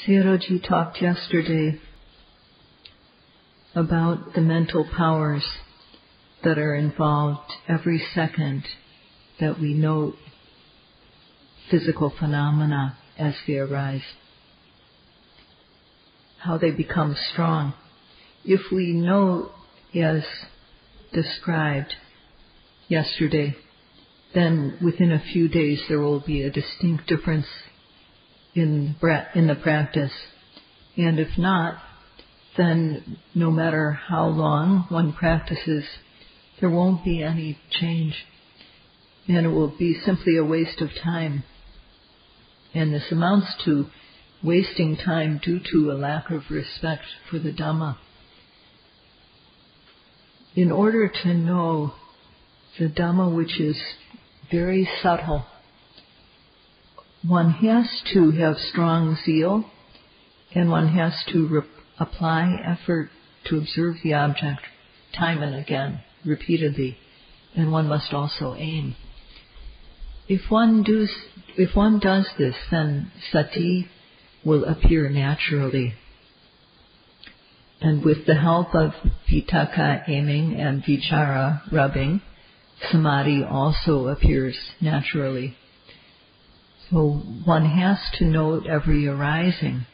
Sayadaw talked yesterday about the mental powers that are involved every second that we note physical phenomena as they arise, how they become strong. If we note as described yesterday, then within a few days there will be a distinct difference in the practice. And if not, then no matter how long one practices, there won't be any change. And it will be simply a waste of time. And this amounts to wasting time due to a lack of respect for the Dhamma. In order to know the Dhamma, which is very subtle, one has to have strong zeal, and one has to apply effort to observe the object time and again, repeatedly, and one must also aim. If one does this, then sati will appear naturally. And with the help of vitakka, aiming, and vichara, rubbing, samadhi also appears naturally. So one has to note every arising,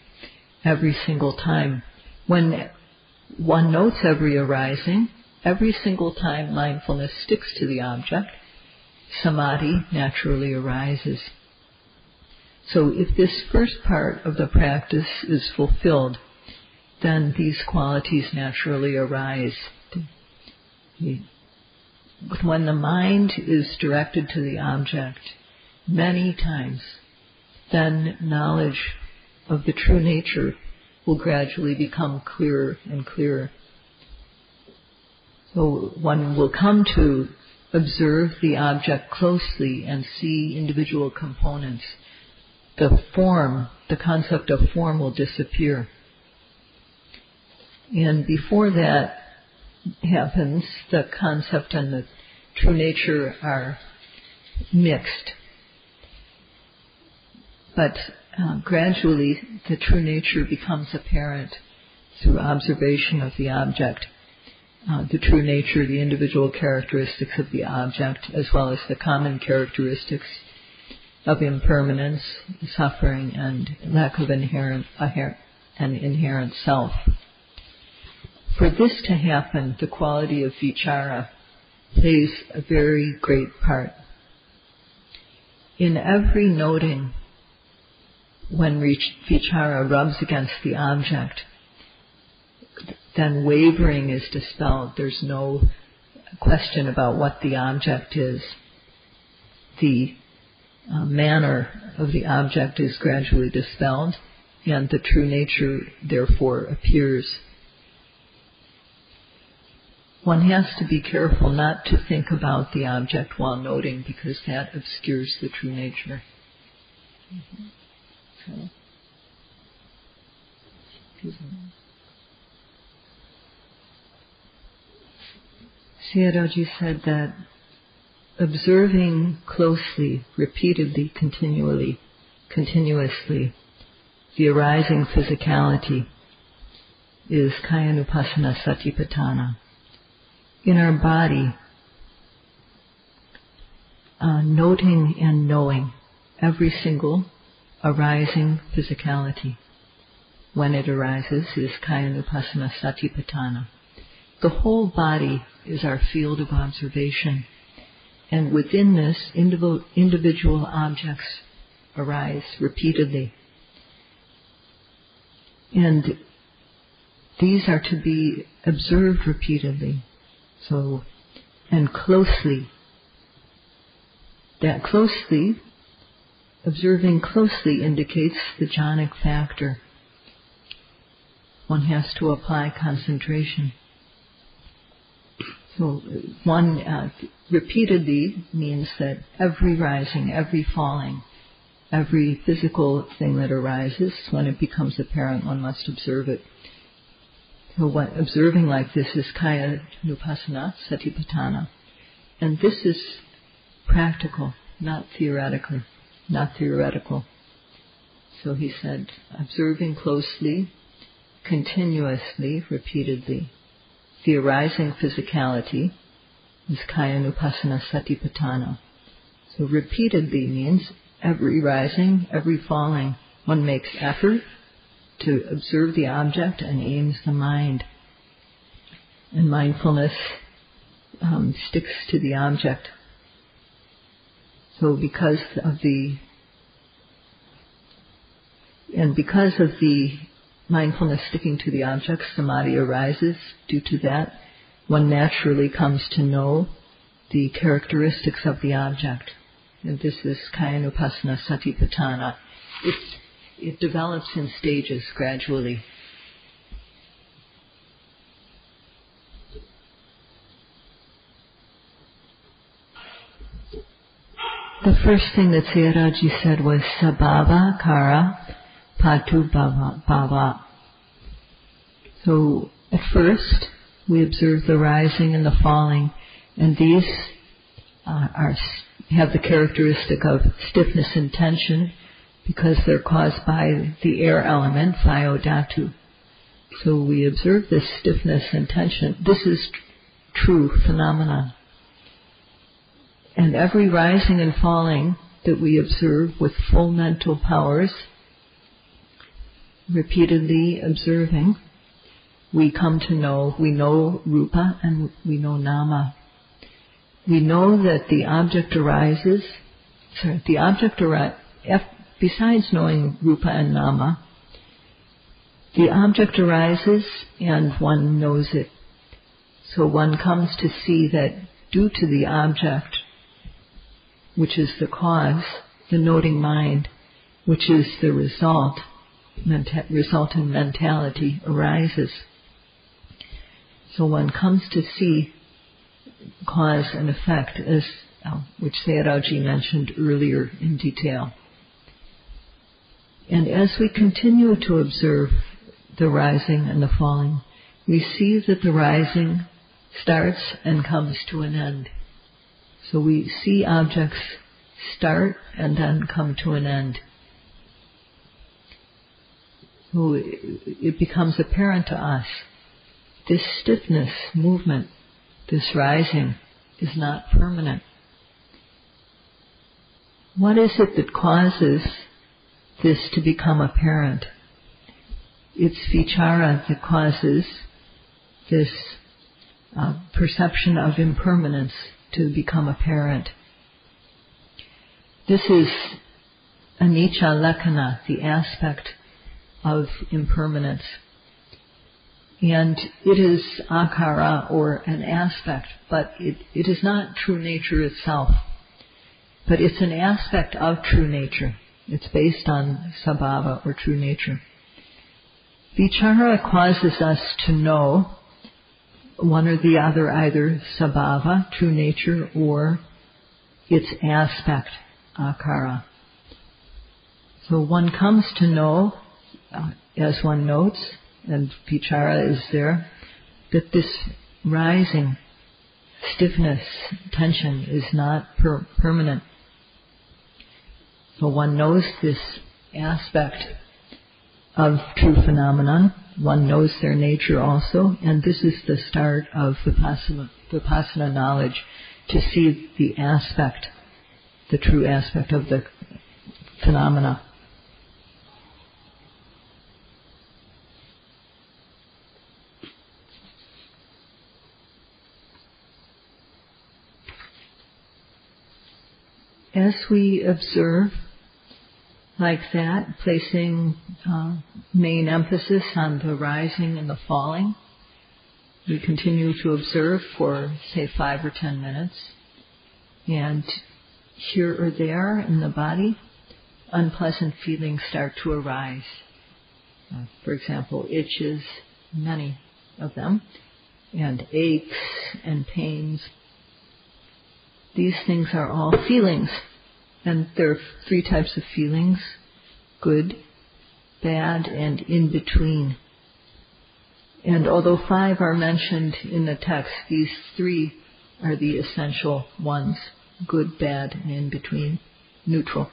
every single time. When one notes every arising, every single time mindfulness sticks to the object, samadhi naturally arises. So if this first part of the practice is fulfilled, then these qualities naturally arise. When the mind is directed to the object many times, then knowledge of the true nature will gradually become clearer and clearer. So one will come to observe the object closely and see individual components. The concept of form will disappear. And before that happens, the concept and the true nature are mixed. But gradually the true nature becomes apparent through observation of the object. The true nature, the individual characteristics of the object, as well as the common characteristics of impermanence, suffering, and lack of inherent self. For this to happen, the quality of vichara plays a very great part. In every noting, when vichara rubs against the object, then wavering is dispelled. There's no question about what the object is. The manner of the object is gradually dispelled, and the true nature therefore appears. One has to be careful not to think about the object while noting, because that obscures the true nature. Okay. Sayadaw said that observing closely, repeatedly, continuously, the arising physicality is Kayanupassana Satipatthana. In our body, noting and knowing every single arising physicality, when it arises, is Kayanupassana Satipatthana. The whole body is our field of observation, and within this, individual objects arise repeatedly. And these are to be observed repeatedly. So, and closely. That closely, observing closely indicates the jhanic factor. One has to apply concentration. So one repeatedly means that every rising, every falling, every physical thing that arises, when it becomes apparent, one must observe it. So what observing like this is Kayanupassana Satipatthana. And this is practical, not theoretical. So he said, observing closely, continuously, repeatedly, the arising physicality is Kayanupassana Satipatthana. So repeatedly means every rising, every falling. One makes effort to observe the object and aims the mind. And mindfulness sticks to the object. So because of the mindfulness sticking to the object, samadhi arises. Due to that, one naturally comes to know the characteristics of the object. And this is Kayanupassana Satipatthana. It develops in stages gradually. The first thing that Sayadaji said was Sabhava Kara Patu Bhava. So at first we observe the rising and the falling, and these have the characteristic of stiffness and tension because they're caused by the air element, Vayodhatu. So we observe this stiffness and tension. This is true phenomenon. And every rising and falling that we observe with full mental powers, repeatedly observing, we come to know, we know Rupa and we know Nama. We know that the object arises, besides knowing Rupa and Nama, the object arises and one knows it. So one comes to see that due to the object, which is the cause, the noting mind, which is the resultant mentality arises. So one comes to see cause and effect, as which Sayadaji mentioned earlier in detail. And as we continue to observe the rising and the falling, we see that the rising starts and comes to an end. So we see objects start and then come to an end. So it becomes apparent to us, this stiffness, movement, this rising is not permanent. What is it that causes this to become apparent? It's vichara that causes this perception of impermanence to become apparent. This is anicca lakkhana, the aspect of impermanence. And it is akara, or an aspect, but it is not true nature itself. But it's an aspect of true nature. It's based on sabhava, or true nature. Vichara causes us to know one or the other, either sabhava, true nature, or its aspect, akara. So one comes to know, as one notes, and vichara is there, that this rising stiffness, tension is not permanent. So one knows this aspect of true phenomenon. One knows their nature also, and this is the start of vipassana knowledge, to see the aspect, the true aspect of the phenomena. As we observe like that, placing main emphasis on the rising and the falling, we continue to observe for, say, 5 or 10 minutes. And here or there in the body, unpleasant feelings start to arise. For example, itches, many of them, and aches and pains. These things are all feelings. And there are 3 types of feelings: good, bad, and in between. And although 5 are mentioned in the text, these 3 are the essential ones: good, bad, and in between, neutral.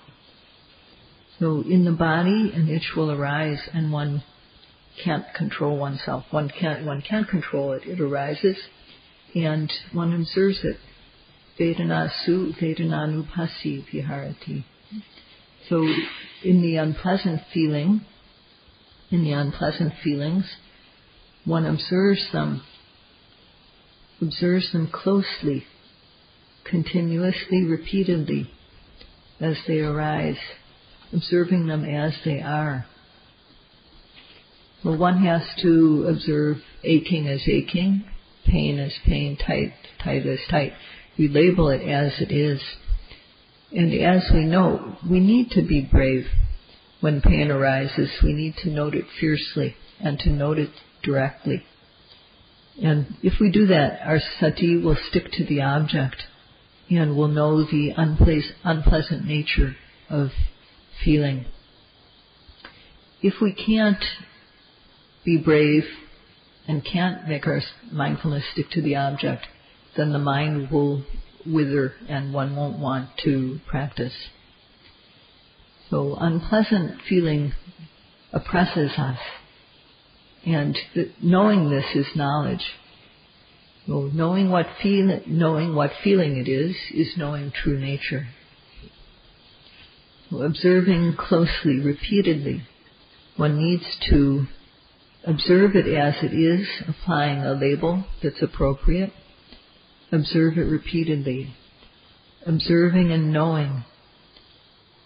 So in the body, an itch will arise, and one can't control oneself. One can't control it. It arises, and one observes it. Vedana su vedananupasi viharati. So in the unpleasant feelings, one observes them closely, continuously, repeatedly, as they arise, observing them as they are. Well, one has to observe aching as aching, pain as pain, tight as tight. We label it as it is. And as we know, we need to be brave when pain arises. We need to note it fiercely and to note it directly. And if we do that, our sati will stick to the object and will know the unpleasant nature of feeling. If we can't be brave and can't make our mindfulness stick to the object, then the mind will wither and one won't want to practice. So unpleasant feeling oppresses us, and knowing this is knowledge. So knowing what feeling it is knowing true nature. So observing closely, repeatedly, one needs to observe it as it is, applying a label that's appropriate. Observe it repeatedly. Observing and knowing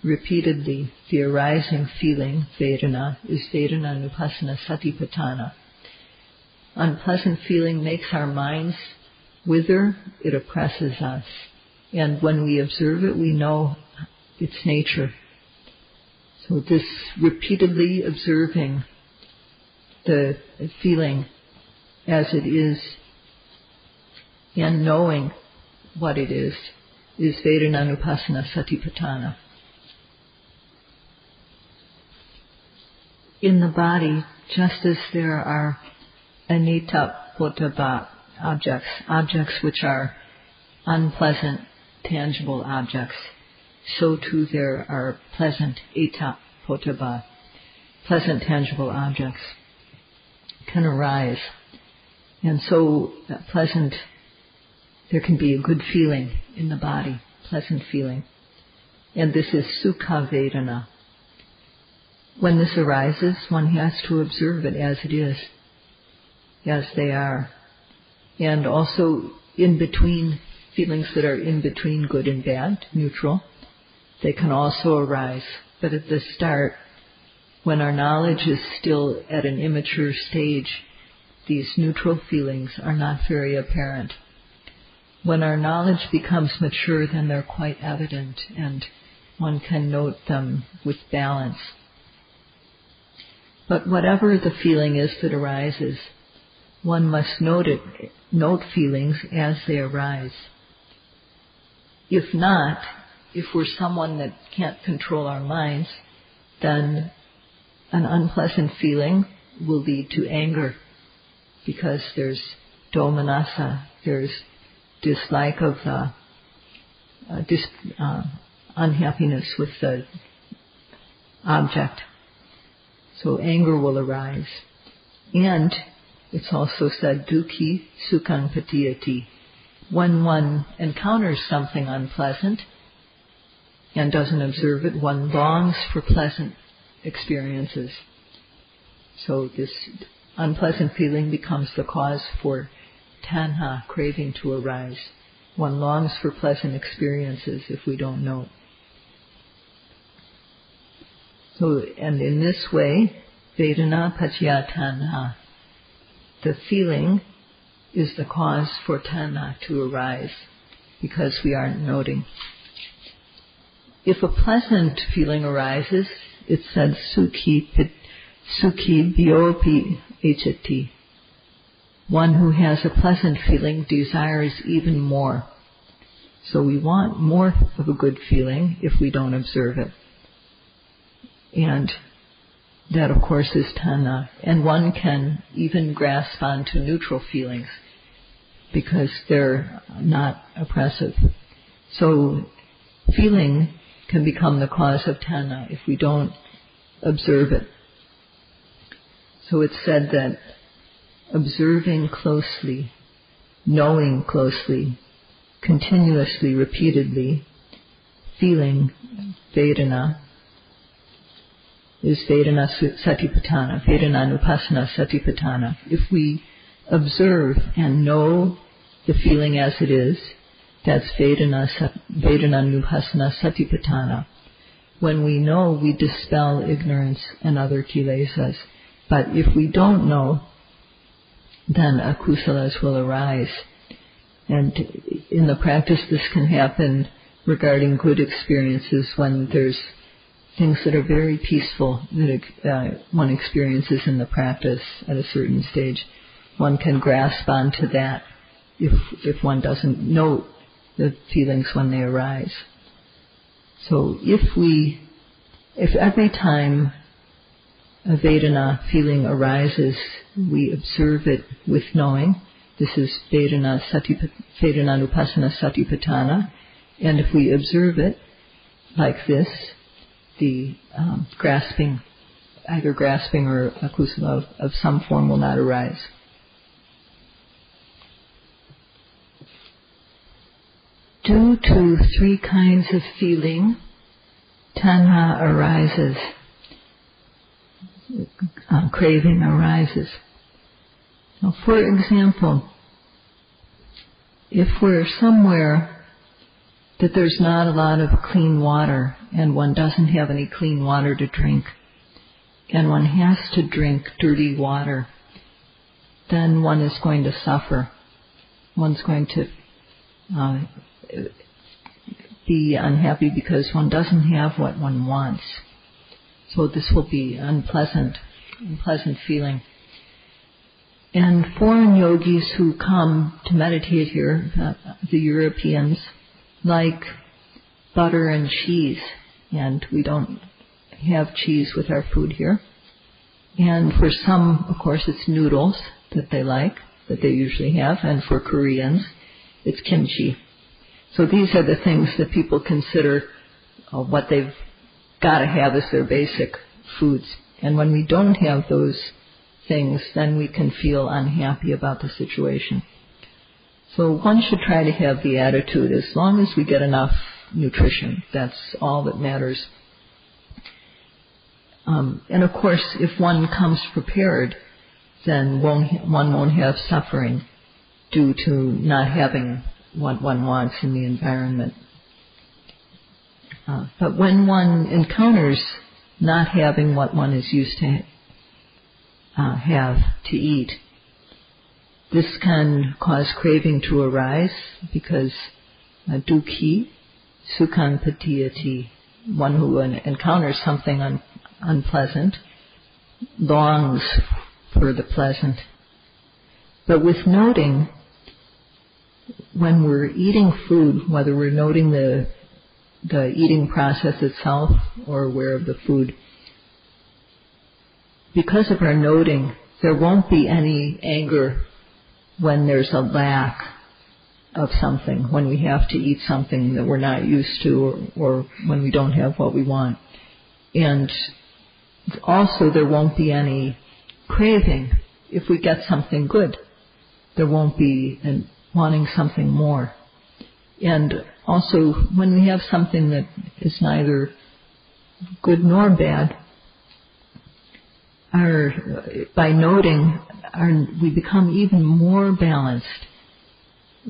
repeatedly the arising feeling, Vedana, is Vedananupassana Satipatthana. Unpleasant feeling makes our minds wither, it oppresses us. And when we observe it, we know its nature. So this repeatedly observing the feeling as it is and knowing what it is Vedananupassana Satipatthana. In the body, just as there are anita potaba objects which are unpleasant, tangible objects, so too there are pleasant eta potaba, pleasant, tangible objects can arise. And so pleasant, there can be a good feeling in the body, pleasant feeling. And this is Sukha Vedana. When this arises, one has to observe it as it is, as they are. And also in between, feelings that are in between good and bad, neutral, they can also arise. But at the start, when our knowledge is still at an immature stage, these neutral feelings are not very apparent. When our knowledge becomes mature, then they're quite evident, and one can note them with balance. But whatever the feeling is that arises, one must note feelings as they arise. If not, if we're someone that can't control our minds, then an unpleasant feeling will lead to anger, because there's domanassa, there's dislike of unhappiness with the object. So anger will arise. And it's also said, dukhi sukhang patiyati. When one encounters something unpleasant and doesn't observe it, one longs for pleasant experiences. So this unpleasant feeling becomes the cause for tanha, craving, to arise. One longs for pleasant experiences if we don't know. So, and in this way, Vedana Paccaya Tanha, the feeling is the cause for tanha to arise, because we aren't noting. If a pleasant feeling arises, it's said sukhi biopi echati. One who has a pleasant feeling desires even more. So we want more of a good feeling if we don't observe it. And that, of course, is tanha. And one can even grasp onto neutral feelings because they're not oppressive. So feeling can become the cause of tanha if we don't observe it. So it's said that observing closely, knowing closely, continuously, repeatedly, feeling Vedana is Vedana Satipatthana, Vedananupassana Satipatthana. If we observe and know the feeling as it is, that's Vedananupassana Satipatthana. When we know, we dispel ignorance and other kilesas. But if we don't know, then akusalas will arise. And in the practice, this can happen regarding good experiences when there's things that are very peaceful that one experiences in the practice at a certain stage. One can grasp onto that if one doesn't know the feelings when they arise. So if every time a Vedana feeling arises, we observe it with knowing. This is Vedananupassana Satipatthana. And if we observe it like this, the grasping or akusala of some form will not arise. Due to three kinds of feeling, tanha arises, craving arises. Now, for example, if we're somewhere that there's not a lot of clean water and one doesn't have any clean water to drink and one has to drink dirty water, then one is going to suffer. One's going to be unhappy because one doesn't have what one wants. So this will be unpleasant feeling. And foreign yogis who come to meditate here, the Europeans, like butter and cheese, and we don't have cheese with our food here. And for some, of course, it's noodles that they like, that they usually have, and for Koreans, it's kimchi. So these are the things that people consider what they've got to have as their basic foods. And when we don't have those things, then we can feel unhappy about the situation. So one should try to have the attitude, as long as we get enough nutrition, that's all that matters. And of course, if one comes prepared, then one won't have suffering due to not having what one wants in the environment. But when one encounters not having what one is used to have to eat, this can cause craving to arise because dukhi, sukhan patiyati, one who encounters something unpleasant, longs for the pleasant. But with noting, when we're eating food, whether we're noting the eating process itself or aware of the food, because of our noting, there won't be any anger when there's a lack of something, when we have to eat something that we're not used to, or when we don't have what we want. And also there won't be any craving. If we get something good, there won't be wanting something more. And also, when we have something that is neither good nor bad, by noting, we become even more balanced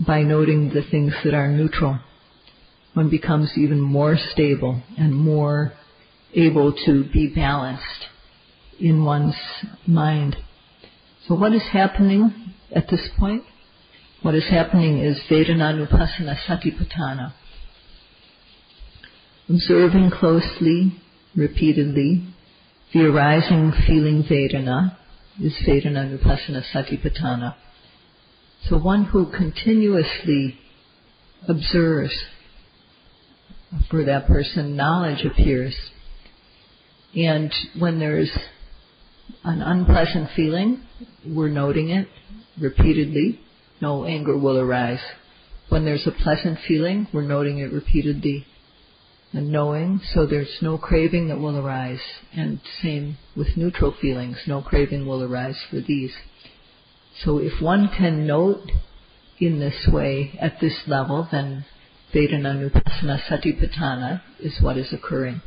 by noting the things that are neutral. One becomes even more stable and more able to be balanced in one's mind. So what is happening at this point? What is happening is Vedananupassana Satipatthana. Observing closely, repeatedly, the arising feeling Vedana is Vedananupassana Satipatthana. So one who continuously observes, for that person knowledge appears. And when there's an unpleasant feeling, we're noting it repeatedly. No anger will arise. When there's a pleasant feeling, we're noting it repeatedly. and knowing, so there's no craving that will arise. And same with neutral feelings, no craving will arise for these. So if one can note in this way, at this level, then Vedana Nupassana Satipatthana is what is occurring.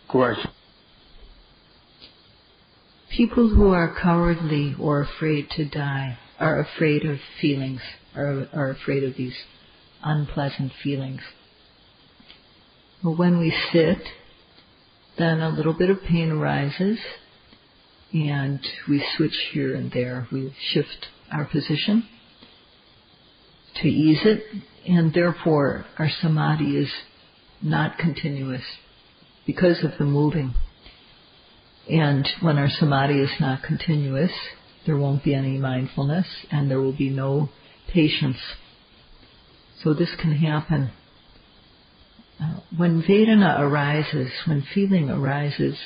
Question. People who are cowardly or afraid to die are afraid of feelings, are afraid of these unpleasant feelings. Well, when we sit, then a little bit of pain arises, and we switch here and there. We shift our position to ease it, and therefore our samadhi is not continuous because of the moving. And when our samadhi is not continuous, there won't be any mindfulness and there will be no patience. So this can happen. When Vedana arises, when feeling arises,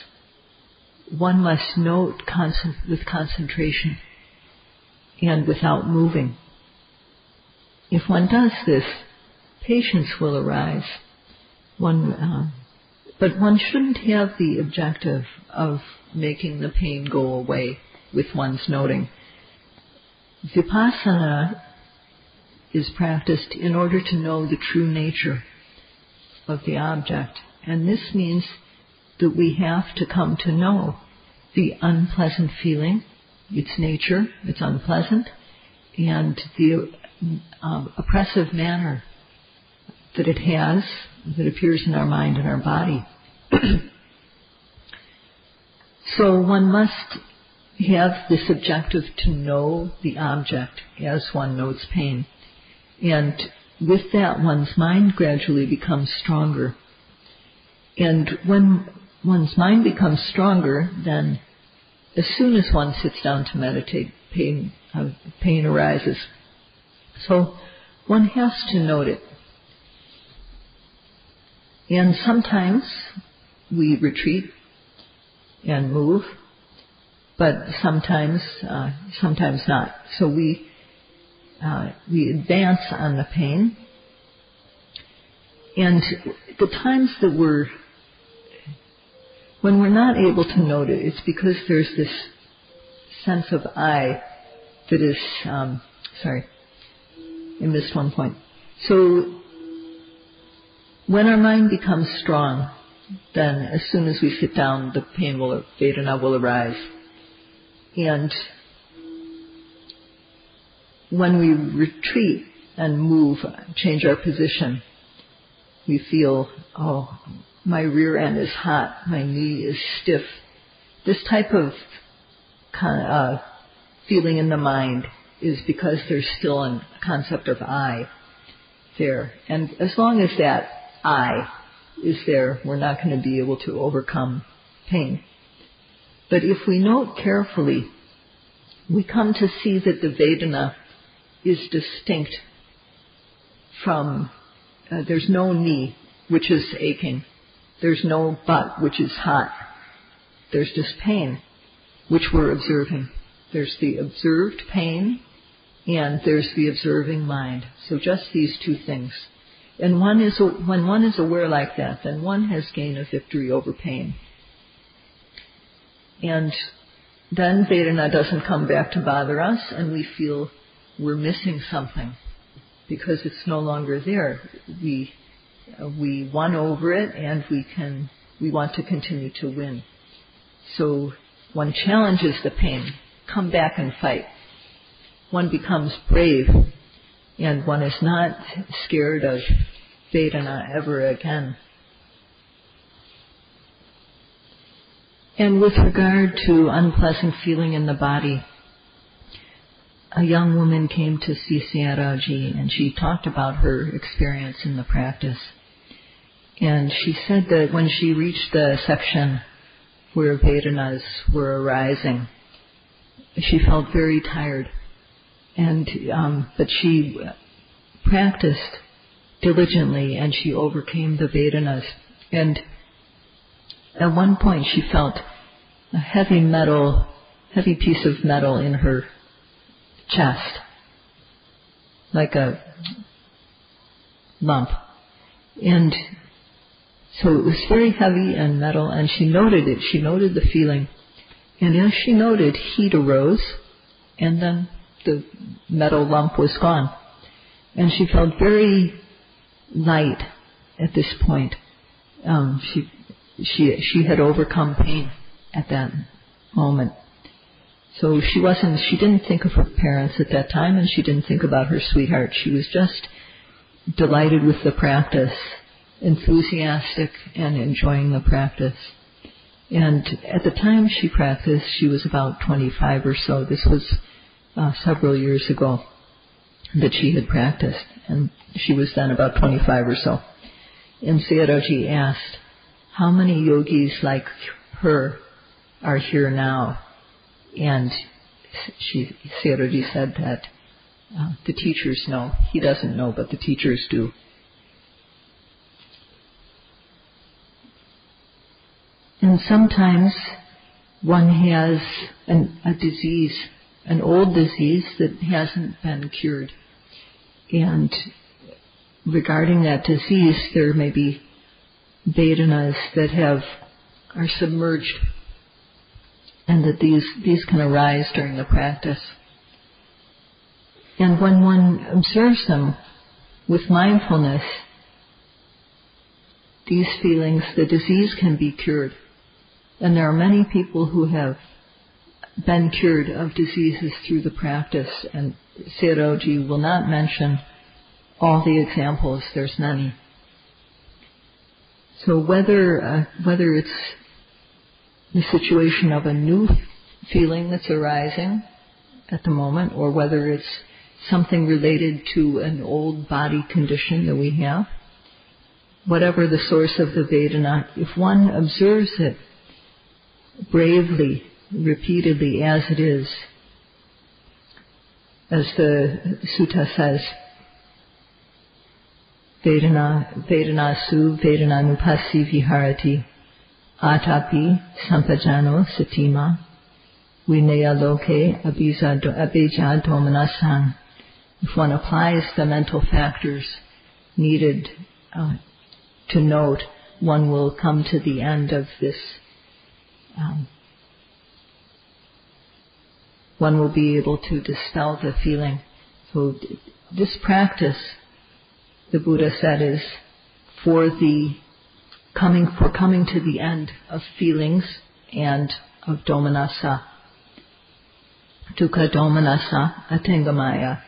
one must note with concentration and without moving. If one does this, patience will arise. But one shouldn't have the objective of making the pain go away with one's noting. Vipassana is practiced in order to know the true nature of the object. And this means that we have to come to know the unpleasant feeling, its nature, it's unpleasant, and the oppressive manner that it has, that appears in our mind and our body. So one must have this objective to know the object as one notes pain. And with that, one's mind gradually becomes stronger. And when one's mind becomes stronger, then as soon as one sits down to meditate, pain arises. So one has to note it. And sometimes we retreat and move, but sometimes not. So we advance on the pain. And the times that when we're not able to note it, it's because there's this sense of I that is, I missed one point. So when our mind becomes strong, then as soon as we sit down, the Vedana will arise. And when we retreat and move, change our position, we feel, my rear end is hot, my knee is stiff. This type of feeling in the mind is because there's still a concept of I there. And as long as that I is there, we're not going to be able to overcome pain. But if we note carefully, we come to see that the Vedana is distinct from, there's no knee, which is aching. There's no butt, which is hot. There's just pain, which we're observing. There's the observed pain, and there's the observing mind. So just these two things. And when one is aware like that, then one has gained a victory over pain. And then Vedana doesn't come back to bother us, and we feel we're missing something because it's no longer there. We won over it, and we want to continue to win. So one challenges the pain, come back and fight. One becomes brave, and one is not scared of Vedana ever again. And with regard to unpleasant feeling in the body, a young woman came to see Sayadaw, and she talked about her experience in the practice. And she said that when she reached the section where Vedanas were arising, she felt very tired. And but she practiced diligently, and she overcame the Vedanas. And at one point she felt a heavy piece of metal in her chest, like a lump. And so it was very heavy and metal, and she noted it. She noted the feeling. And as she noted, heat arose, and then the metal lump was gone. And she felt very light at this point. She had overcome pain at that moment. So she didn't think of her parents at that time, and she didn't think about her sweetheart. She was just delighted with the practice, enthusiastic and enjoying the practice. And at the time she practiced, she was about 25 or so. This was several years ago that she had practiced, and she was then about 25 or so. And Sayadaw asked, how many yogis like her are here now? And Sayadaw said that the teachers know. He doesn't know, but the teachers do. And sometimes one has a disease, an old disease that hasn't been cured. And regarding that disease, there may be Vedanas that are submerged, and that these can arise during the practice. And when one observes them with mindfulness, these feelings, the disease can be cured. And there are many people who have been cured of diseases through the practice, and Sayadaw will not mention all the examples. There's many. So whether it's the situation of a new feeling that's arising at the moment, or whether it's something related to an old body condition that we have, whatever the source of the Vedana, if one observes it bravely, repeatedly as it is, as the sutta says, Vedanasu Vedananupasi Viharati Atapi Sampajano Satima Vinaya Loke Abhija Domanasang. If one applies the mental factors needed to note, one will come to the end of this. One will be able to dispel the feeling. So this practice, the Buddha said, is for coming to the end of feelings and of domanassa. Dukkha domanassa atengamaya.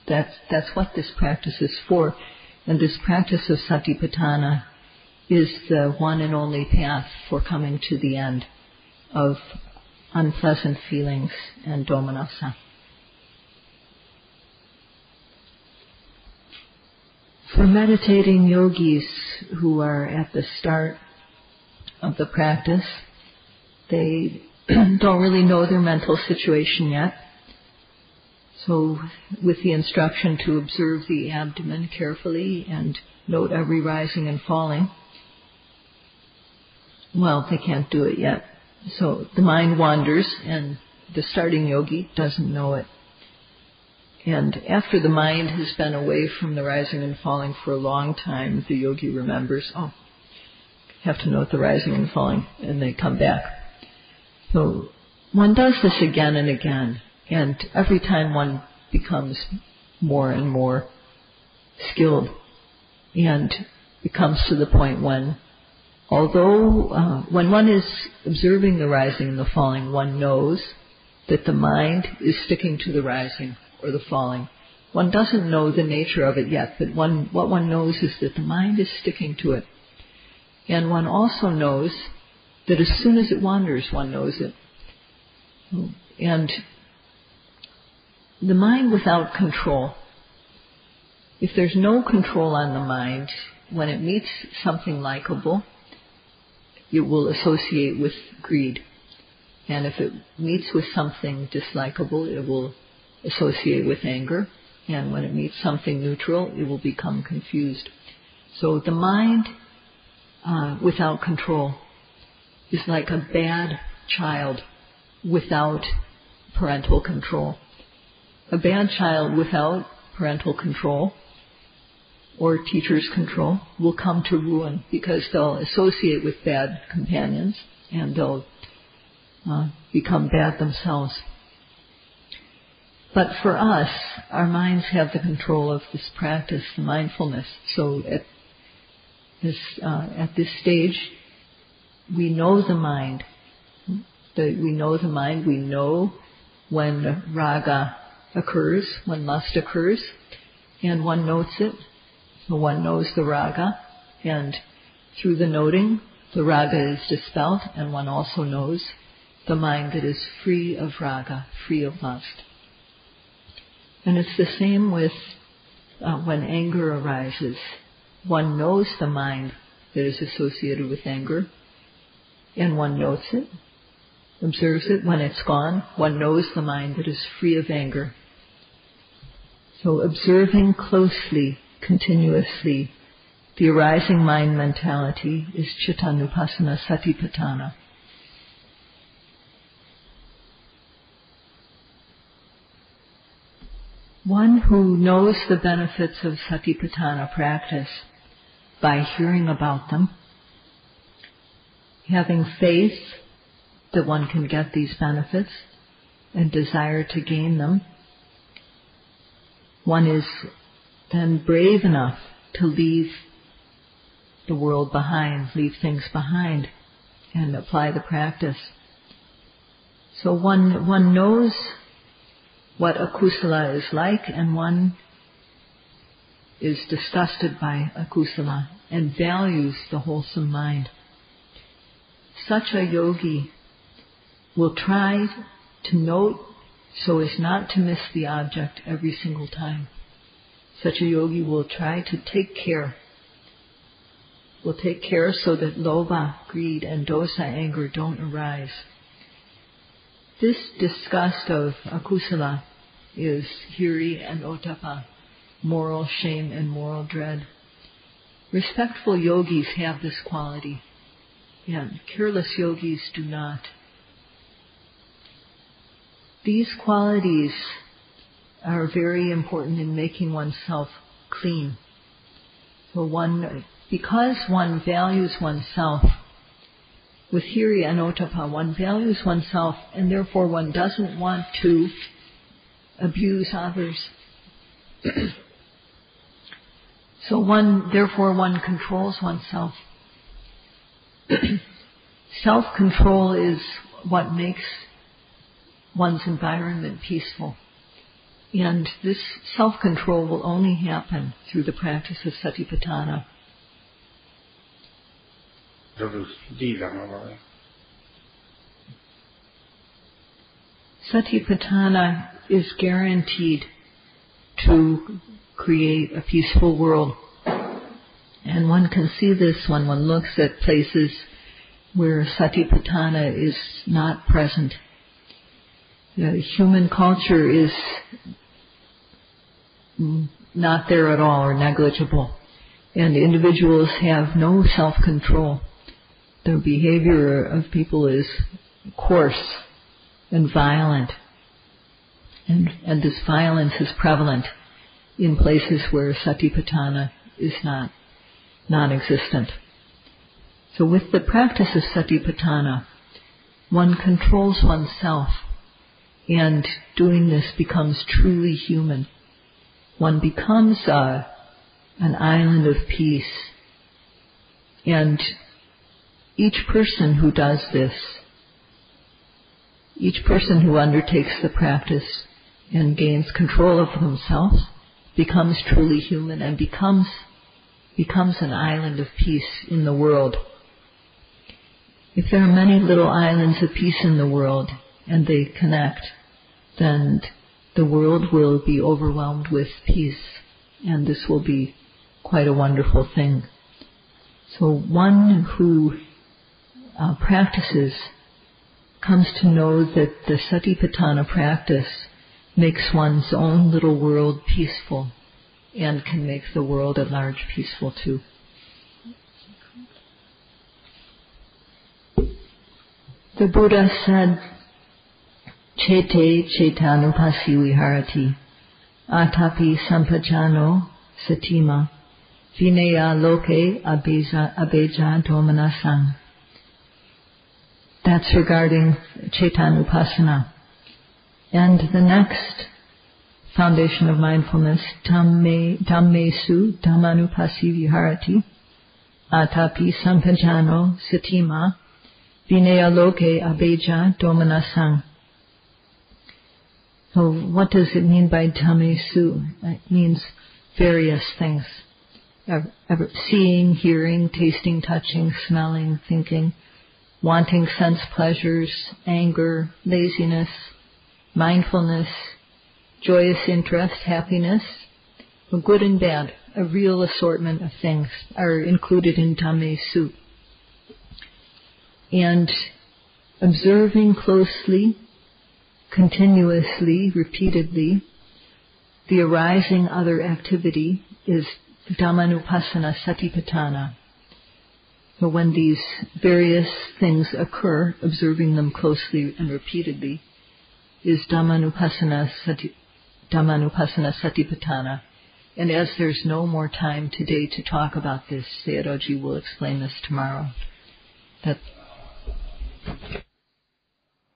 That's what this practice is for. And this practice of Satipatthana is the one and only path for coming to the end of unpleasant feelings and domanassa. For meditating yogis who are at the start of the practice, they don't really know their mental situation yet. So with the instruction to observe the abdomen carefully and note every rising and falling, well, they can't do it yet. So the mind wanders, and the starting yogi doesn't know it. And after the mind has been away from the rising and falling for a long time, the yogi remembers, have to note the rising and falling, and they come back. So one does this again and again, and every time one becomes more and more skilled, and it comes to the point when, although when one is observing the rising and the falling, one knows that the mind is sticking to the rising or the falling. One doesn't know the nature of it yet, but what one knows is that the mind is sticking to it. And one also knows that as soon as it wanders, one knows it. And the mind without control, if there's no control on the mind, when it meets something likable, it will associate with greed. And if it meets with something dislikable, it will associate with anger. And when it meets something neutral, it will become confused. So the mind without control is like a bad child without parental control. A bad child without parental control or teachers' control will come to ruin because they'll associate with bad companions and they'll become bad themselves. But for us, our minds have the control of this practice, the mindfulness. So at this stage, we know the mind. We know when raga occurs, when lust occurs, and one notes it. So one knows the raga, and through the noting, the raga is dispelled, and one also knows the mind that is free of raga, free of lust. And it's the same with when anger arises. One knows the mind that is associated with anger, and one notes it, observes it. When it's gone, one knows the mind that is free of anger. So observing closely, continuously, the arising mind mentality is Chittanupassana Satipatthana. One who knows the benefits of Satipatthana practice by hearing about them, having faith that one can get these benefits and desire to gain them, one is then brave enough to leave the world behind, leave things behind, and apply the practice. So one knows what akusala is like, and one is disgusted by akusala and values the wholesome mind. Such a yogi will try to note so as not to miss the object every single time. Such a yogi will try to take care. Will take care so that lobha, greed, and dosa, anger don't arise. This disgust of akusala is hiri and ottappa, moral shame and moral dread. Respectful yogis have this quality, and careless yogis do not. These qualities are very important in making oneself clean. So because one values oneself, with hiri and ottappa, one values oneself, and therefore one doesn't want to abuse others. So therefore one controls oneself. Self-control is what makes one's environment peaceful. And this self-control will only happen through the practice of Satipatthana. Satipatthana is guaranteed to create a peaceful world. And one can see this when one looks at places where Satipatthana is not present. Human culture is not there at all or negligible. And individuals have no self-control. The behavior of people is coarse and violent. And this violence is prevalent in places where Satipatthana is not non-existent. So with the practice of Satipatthana, one controls oneself, and doing this becomes truly human. One becomes an island of peace. And each person who does this, each person who undertakes the practice and gains control of themselves, becomes truly human and becomes an island of peace in the world. If there are many little islands of peace in the world and they connect, then the world will be overwhelmed with peace, and this will be quite a wonderful thing. So one who practices comes to know that the Satipatthana practice makes one's own little world peaceful and can make the world at large peaceful too. The Buddha said, Chete chetanupasi viharati, atapi sampajano satima, Vinaya loke abeja domanasang. That's regarding Chaitanupasana. And the next foundation of mindfulness, Dhammesu Dhammanupasi Viharati Atapi Sampajano Satima Vinaya Loke Abeja Domanasang. So what does it mean by Dhammesu? It means various things. Seeing, hearing, tasting, touching, smelling, thinking, wanting sense pleasures, anger, laziness, mindfulness, joyous interest, happiness, good and bad, a real assortment of things are included in Dhammesu. And observing closely, continuously, repeatedly, the arising other activity is Dhammanupasana Satipatthana. So when these various things occur, observing them closely and repeatedly, is Dhammanupasana Satipatthana. And as there's no more time today to talk about this, Sayadaw Ji will explain this tomorrow.